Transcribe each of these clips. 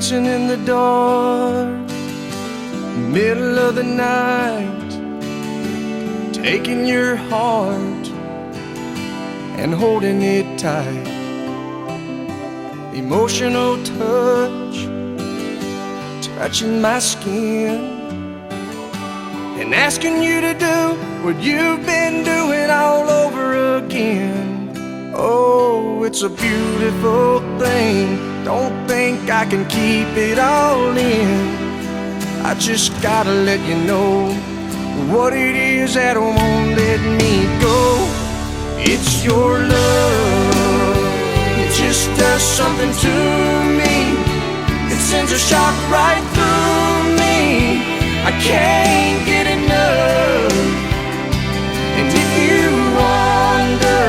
dancing in the dark, middle of the night, taking your heart and holding it tight. Emotional touch, touching my skin, and asking you to do what you've been doing all over again. Oh, it's a beautiful thing. Don't think I can keep it all in. I just gotta let you know what it is that won't let me go. It's your love. It just does something to me. It sends a shock right through me. I can't get enough. And if you wonder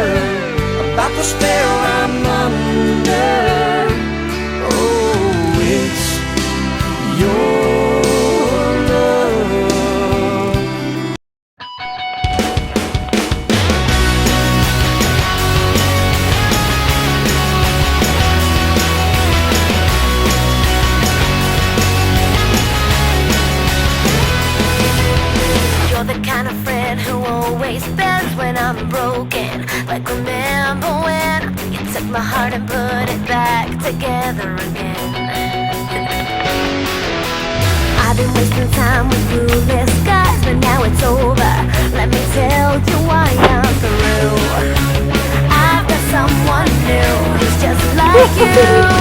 about the spell I'm under, oh, it's your love. You're the kind of friend who always bends when I'm broken. Like remember when you took my heart and put it back together again. I've been wasting time with blueless skies, but now it's over. Let me tell you why I'm through. I've got someone new who's just like you.